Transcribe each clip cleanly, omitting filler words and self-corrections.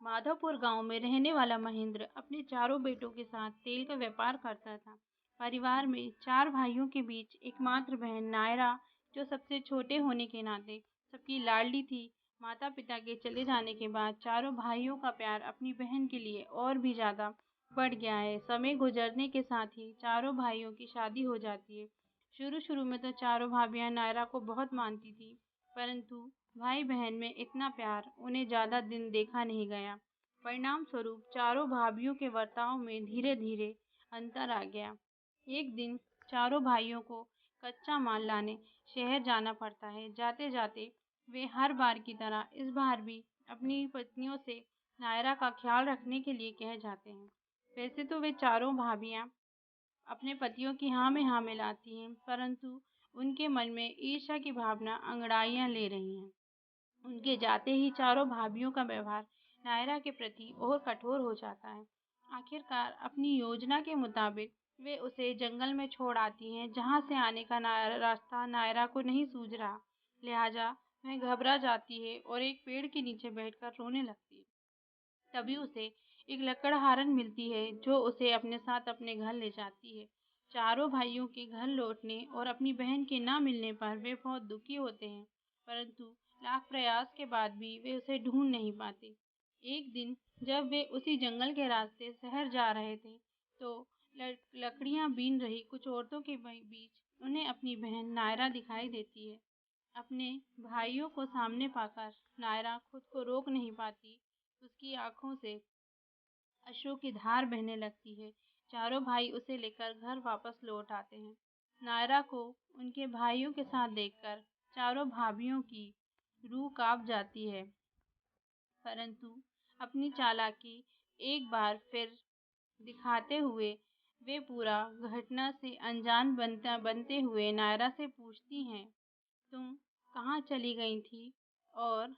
माधवपुर गांव में रहने वाला महेंद्र अपने चारों बेटों के साथ तेल का व्यापार करता था। परिवार में चार भाइयों के बीच एकमात्र बहन नायरा, जो सबसे छोटे होने के नाते सबकी लाडली थी, माता पिता के चले जाने के बाद चारों भाइयों का प्यार अपनी बहन के लिए और भी ज्यादा बढ़ गया है। समय गुजरने के साथ ही चारों भाइयों की शादी हो जाती है। शुरू शुरू में तो चारों भाभियां नायरा को बहुत मानती थी, परंतु भाई बहन में इतना प्यार उन्हें ज्यादा दिन देखा नहीं गया। परिणाम स्वरूप चारों भाभियों के बर्ताव में धीरे धीरे अंतर आ गया। एक दिन चारों भाइयों को कच्चा माल लाने शहर जाना पड़ता है। जाते जाते वे हर बार की तरह इस बार भी अपनी पत्नियों से नायरा का ख्याल रखने के लिए कह जाते हैं। वैसे तो वे चारों भाभियां अपने पतियों की हाँ में हाँ मिलाती हैं, परंतु उनके मन में ईर्ष्या की भावना अंगड़ाइयां ले रही हैं। उनके जाते ही चारों भाभियों का व्यवहार नायरा के प्रति और कठोर हो जाता है। आखिरकार अपनी योजना के मुताबिक वे उसे जंगल में छोड़ आती हैं, जहां से आने का रास्ता नायरा को नहीं सूझ रहा। लिहाजा वह घबरा जाती है और एक पेड़ के नीचे बैठकर रोने लगती है। तभी उसे एक लकड़हारन मिलती है, जो उसे अपने साथ अपने घर ले जाती है। चारों भाइयों के घर लौटने और अपनी बहन के न मिलने पर वे बहुत दुखी होते हैं, परंतु लाख प्रयास के बाद भी वे उसे ढूंढ नहीं पाते। एक दिन जब वे उसी जंगल के रास्ते शहर जा रहे थे, तो लकड़ियां बीन रही कुछ औरतों के बीच उन्हें अपनी बहन नायरा दिखाई देती है। अपने भाइयों को सामने पाकर नायरा खुद को रोक नहीं पाती। उसकी आंखों से अश्रु की धार बहने लगती है। चारों भाई उसे लेकर घर वापस लौट आते हैं। नायरा को उनके भाइयों के साथ देखकर चारों भाभियों की रूह कांप जाती है, परंतु अपनी चालाकी एक बार फिर दिखाते हुए वे पूरा घटना से अनजान बनते हुए नायरा से पूछती हैं, तुम कहाँ चली गई थी और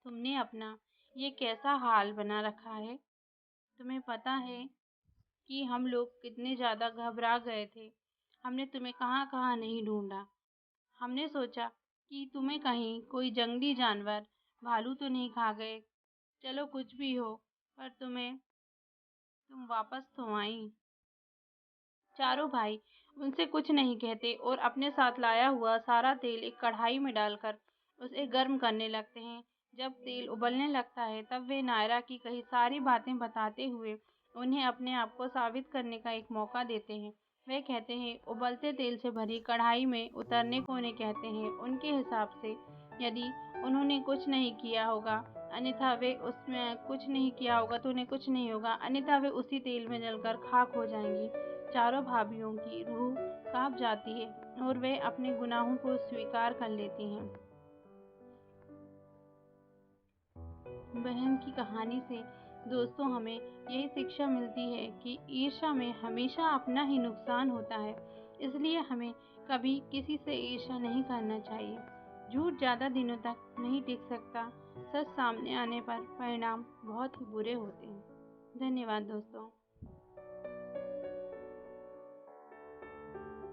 तुमने अपना ये कैसा हाल बना रखा है? तुम्हें पता है कि हम लोग कितने ज़्यादा घबरा गए थे। हमने तुम्हें कहाँ-कहाँ नहीं ढूंढा। हमने सोचा कि तुम्हें कहीं कोई जंगली जानवर, भालू तो नहीं खा गए। चलो कुछ भी हो, पर तुम वापस तो आई। चारों भाई उनसे कुछ नहीं कहते और अपने साथ लाया हुआ सारा तेल एक कढ़ाई में डालकर उसे गर्म करने लगते हैं। जब तेल उबलने लगता है, तब वे नायरा की कही सारी बातें बताते हुए उन्हें अपने आप को साबित करने का एक मौका देते हैं। वे कहते हैं, उबलते तेल से भरी कढ़ाई में उतरने को उन्हें कहते हैं। उनके हिसाब से यदि उन्होंने कुछ नहीं किया होगा, अन्यथा वे उसमें कुछ नहीं किया होगा तो उन्हें कुछ नहीं होगा, अन्यथा वे उसी तेल में जलकर खाक हो जाएंगी। चारों भाभियों की रूह कांप जाती है और वे अपने गुनाहों को स्वीकार कर लेती हैं। बहन की कहानी से दोस्तों हमें यही शिक्षा मिलती है कि ईर्ष्या में हमेशा अपना ही नुकसान होता है, इसलिए हमें कभी किसी से ईर्ष्या नहीं करना चाहिए। झूठ ज्यादा दिनों तक नहीं टिक सकता। सच सामने आने पर परिणाम बहुत ही बुरे होते हैं। धन्यवाद दोस्तों।